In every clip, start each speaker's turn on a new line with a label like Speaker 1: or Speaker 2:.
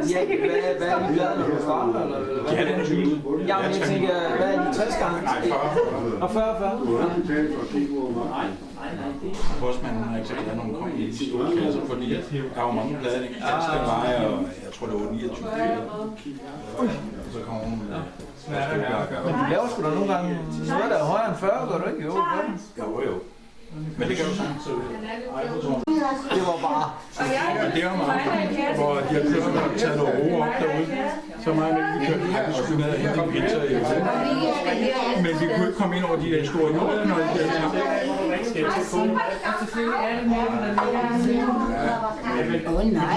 Speaker 1: Ja, hvad er de glade, når du starter, eller hvad?
Speaker 2: Ja, det er 20.
Speaker 1: Ja, men jeg tænker, hvad er de 60 gange?
Speaker 2: Nej, 40.
Speaker 1: Og 40?
Speaker 2: Postmanden har ikke sagt, at nogen kom i de store klasser, fordi der var mange plader, der skal veje, og jeg tror, det var 29 kilo. Så kommer hun med
Speaker 1: Men du laver sgu da nogle gange noget, der er højere end 40, gør du ikke? Jo, gør du?
Speaker 2: Jo. Men det kan du sådan, så
Speaker 1: det var bare...
Speaker 2: Ja, det var meget, hvor de har kørt og taget noget ro op derude. Så meget, at vi kørte her og skulle ned og hente en pizza i hovedet. Men vi kunne ikke komme ind over de der store jorden, og de der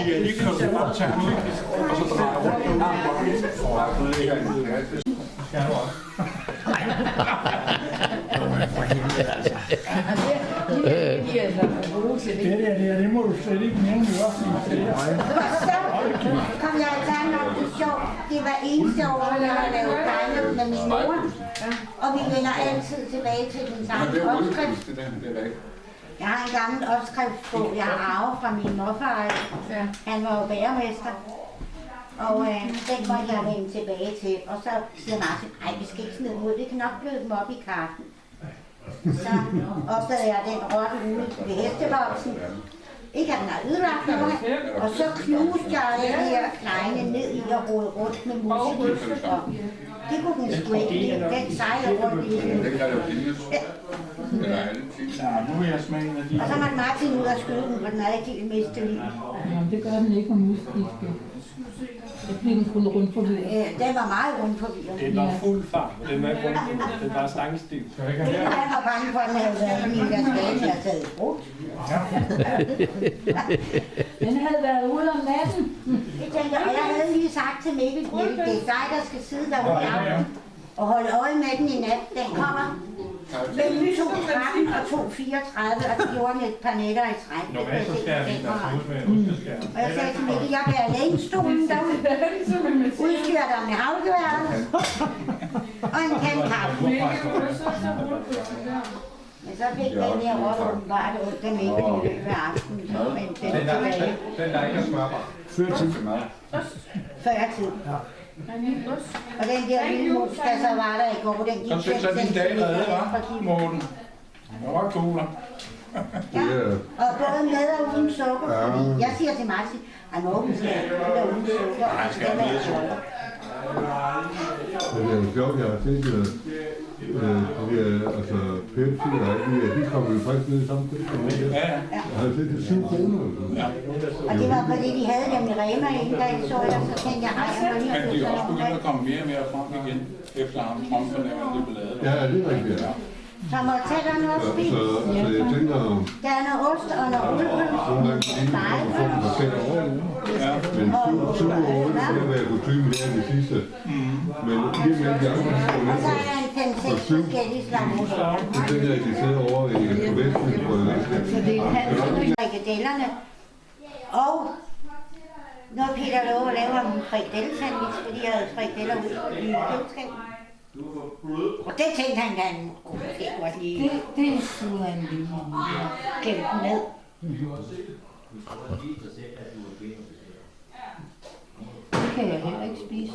Speaker 2: de er lige kørt op til ham, og så drejer rundt. Skal du også? Det må du slet ikke nævne i offentligheden.
Speaker 3: Så kom jeg i gang om det sjovt. Det var eneste år, jeg har lavet dejligt med min mor. Og vi vender altid tilbage til den samme opskrift. Jeg har en gammel opskrift på, jeg har arvet fra min morfar. Han var jo bagermester. Og den må jeg vende tilbage til. Og så siger Martin, nej, vi skal ikke smide ud, det kan nok bløde dem op i kaffen. Så opdagede jeg den rotte ude ved hesteboksen. Ikke at den har ødelagt noget. Og så knuste jeg den her kleine ned i og rode rundt med musik. Og det kunne den sgu ikke lide. Den sejlede rundt i den.
Speaker 2: Ja, nu vil jeg smage en af de.
Speaker 3: Og så måtte Martin ud og skyde den, for den havde ikke helt mistet livet.
Speaker 4: Jamen, det gør den ikke om udskiftet. Det bliver den kun rundt forvirret.
Speaker 3: Den var meget rundt forvirret.
Speaker 5: Det var fuld fart. Den var ikke rundt. Den var stangstil.
Speaker 3: Jeg var bange for, at den havde været en der skade, jeg havde taget i brug.
Speaker 4: Den havde været ude om natten.
Speaker 3: Jeg tænkte, og jeg havde lige sagt til Mikkel, det er dig, der skal sidde derude i aften og holde øje med den i nat. Den kommer mellem 2.13 og 2.34, og det gjorde den et par nætter i træk.
Speaker 5: Normalt så skærer vi der ud med osterskærer.
Speaker 3: Og jeg sagde til Mikkel, jeg bærer lænestolen derude, udstyrer dig med havgeværet og en kande kaffe. Men så fik den her rotte åbenbart ondt af Mikkel i løbet af aftenen, så vendte den tilbage.
Speaker 5: Den der ikke er smørbar.
Speaker 3: Før tid. Og den der lille mus, der så var der i går, den gik 5
Speaker 2: Så din dag redde,
Speaker 3: fra
Speaker 2: hva', Morten? Det var cooler.
Speaker 3: Ja, og både med og uden sukker, fordi jeg siger til Martin, at Morten skal have uden sukker.
Speaker 2: Nej, skal have mere sukker.
Speaker 6: Men det er jo sjovt, jeg har tænkt, altså Pepsi og alt det, de kommer jo faktisk ned i samme pris.
Speaker 2: Ja.
Speaker 6: Jeg har set det 7 kroner.
Speaker 3: Og det var fordi, de havde dem i Rema en dag, så jeg, så tænkte jeg, ej, jeg må lige
Speaker 2: Men
Speaker 3: have
Speaker 2: de er
Speaker 3: sådan
Speaker 2: også
Speaker 3: nogle
Speaker 2: begyndt at komme mere og mere frem igen, efter ham Trump for lavet det ballade.
Speaker 6: Ja, det er rigtigt, ja.
Speaker 3: Så må tage der noget spil.
Speaker 6: Så jeg tænker,
Speaker 3: Der er noget ost og noget ulvøl.
Speaker 6: nogle gange kan de få den forskellige over. Men 7 år, det skal være kutumen her det sidste. Men lige med de andre
Speaker 3: Og så
Speaker 6: skoler,
Speaker 3: er der en 5-6 forskellige slags ost.
Speaker 6: så tænker jeg, at de sidder over i Vesten.
Speaker 4: Så det er en halv
Speaker 3: Frikadellerne. Og når Peter lovede at lave ham en frikadellesandwich, fordi jeg havde frikadeller ud i køleskabet. Og det tænkte han, at han kunne måske godt lige
Speaker 4: Det skulle han lige.
Speaker 3: gemme den ned.
Speaker 4: Det kan jeg heller ikke spise.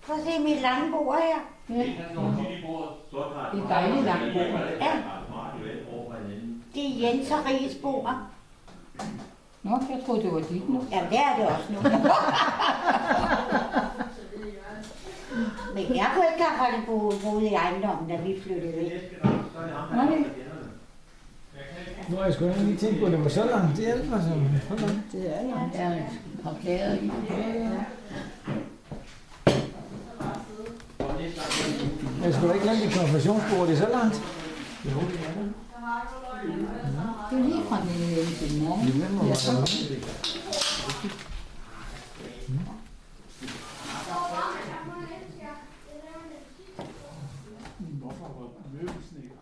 Speaker 3: Prøv at se mit lange bord her.
Speaker 4: Ja. Det er dejligt langt bord.
Speaker 3: Ja. Det er Jens og Ries bord.
Speaker 4: Nå, jeg troede, det var dit nu.
Speaker 3: Ja, det er det også nu. Men jeg kunne ikke have holdt boet i ejendommen, da vi flyttede væk.
Speaker 4: Nej.
Speaker 1: Nu har jeg sgu ikke lige tænkt på, at det var så langt. Det er altså så langt.
Speaker 4: Det er langt. Der er parkeret i.
Speaker 1: Jeg skulle da ikke lade det konfirmationsbord, det er så langt.
Speaker 4: Det er lige fra den ene til den anden.
Speaker 2: Hvorfor var møbelsen ikke?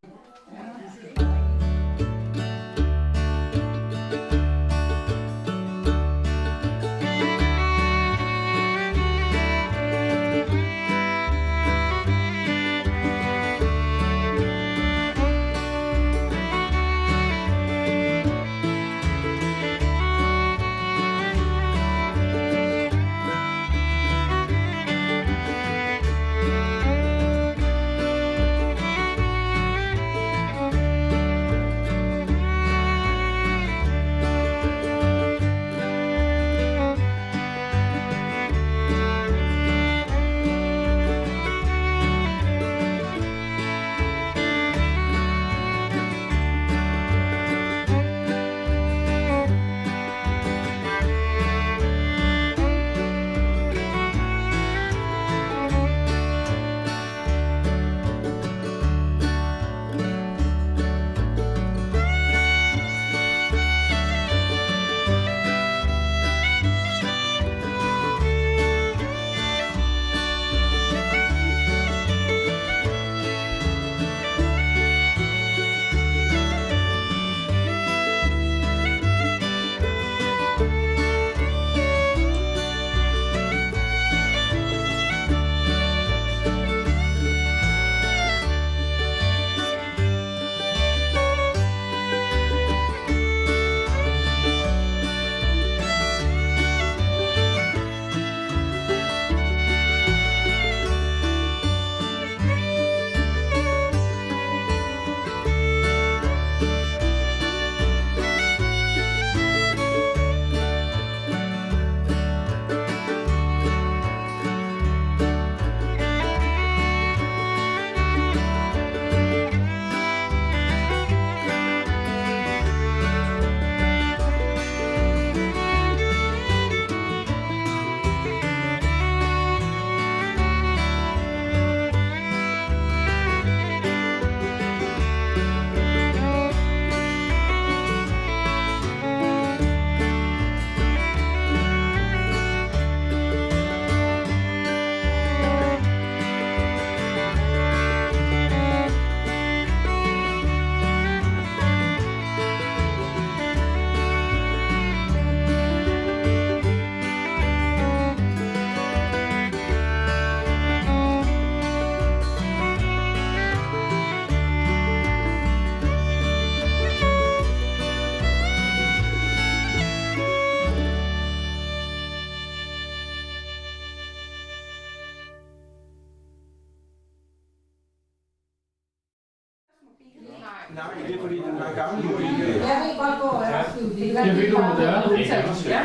Speaker 7: Nej, det er fordi, den har gammel jord i.
Speaker 3: Jeg ved godt, hvor jeg er.
Speaker 1: Jeg ved, hvor det er.
Speaker 3: Ja.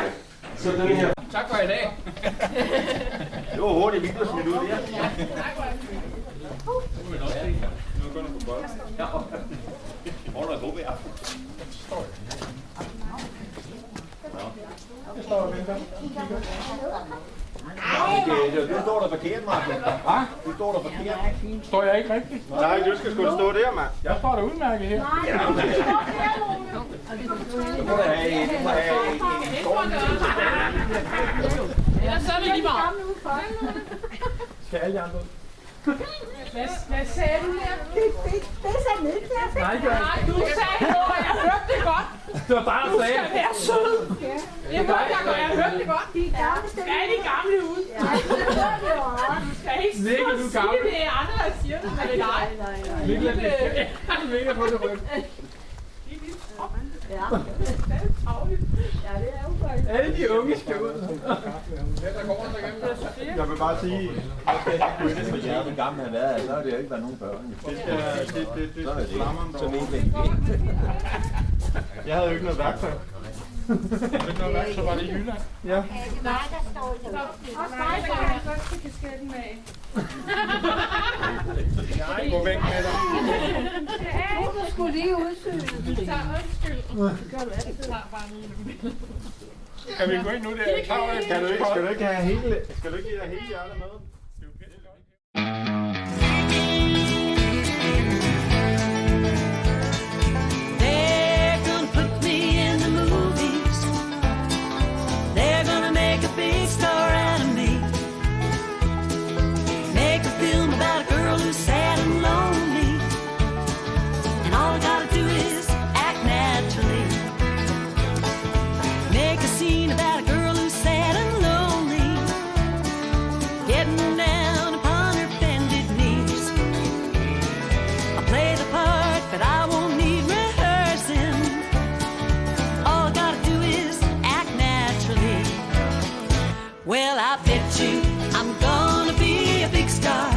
Speaker 7: Så den her...
Speaker 2: Tak for i dag.
Speaker 7: Det var hurtigt, vi blev smidt ud der.
Speaker 2: Nu går den på bold.
Speaker 7: Ja. Hvor er der god vejr?
Speaker 2: Jeg står og venter.
Speaker 7: Du står der forkert, Martin.
Speaker 2: Hvad?
Speaker 7: Du står der forkert.
Speaker 2: Står jeg ikke rigtigt?
Speaker 7: Nej, du skal sgu stå der, mand.
Speaker 2: Jeg står der udmærket her.
Speaker 7: Du må have en
Speaker 4: Ellers så er det lige meget.
Speaker 2: Skal alle de andre ud?
Speaker 4: Hvad sagde du der?
Speaker 3: Det sagde Niklas.
Speaker 2: Nej, gør jeg ikke.
Speaker 4: Du sagde noget, og jeg hørte det godt.
Speaker 2: Det var dig, der
Speaker 4: Du
Speaker 2: sagde.
Speaker 4: skal være sød. Jeg hørte det godt, jeg hørte det godt. Skal de gamle ud?
Speaker 3: Ja, det gør det jo også.
Speaker 4: Du skal ikke
Speaker 2: Mikkel, du er
Speaker 4: sige
Speaker 2: gammel.
Speaker 4: det, det er andre, der siger det, men det er dig.
Speaker 2: Mikkel på det ryg.
Speaker 3: Ja. Ja, det er jo faktisk.
Speaker 2: Alle de unge skal ud.
Speaker 7: Jeg vil bare sige, hvis man er hvor gammel han er, så har det jo ikke været nogen børn. Det flammer så det. Jeg havde jo ikke noget værktøj.
Speaker 2: Ikke noget værk, så var det i Jylland.
Speaker 7: Ja.
Speaker 3: Det er mig, der står i det.
Speaker 4: Også mig, der kan godt til kasketten af.
Speaker 2: Nej, gå væk med dig.
Speaker 3: Du skulle lige udsøge.
Speaker 4: Så undskyld. Gør du altid. Tager bare lige.
Speaker 2: Kan vi gå ind nu der?
Speaker 7: Skal du ikke have hele hjertet med?
Speaker 8: They're gonna put me in the movies. They're gonna make a big star out of me. Make a film about a girl who's sad and lonely. And all I gotta do is act naturally. Make a scene about a girl who's sad and lonely. Getting down upon her bended knees. I'll play the part, but I won't need rehearsing. All I gotta do is act naturally. Well, I bet you I'm gonna be a big star.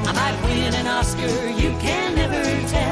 Speaker 8: I might win an Oscar, you can never tell.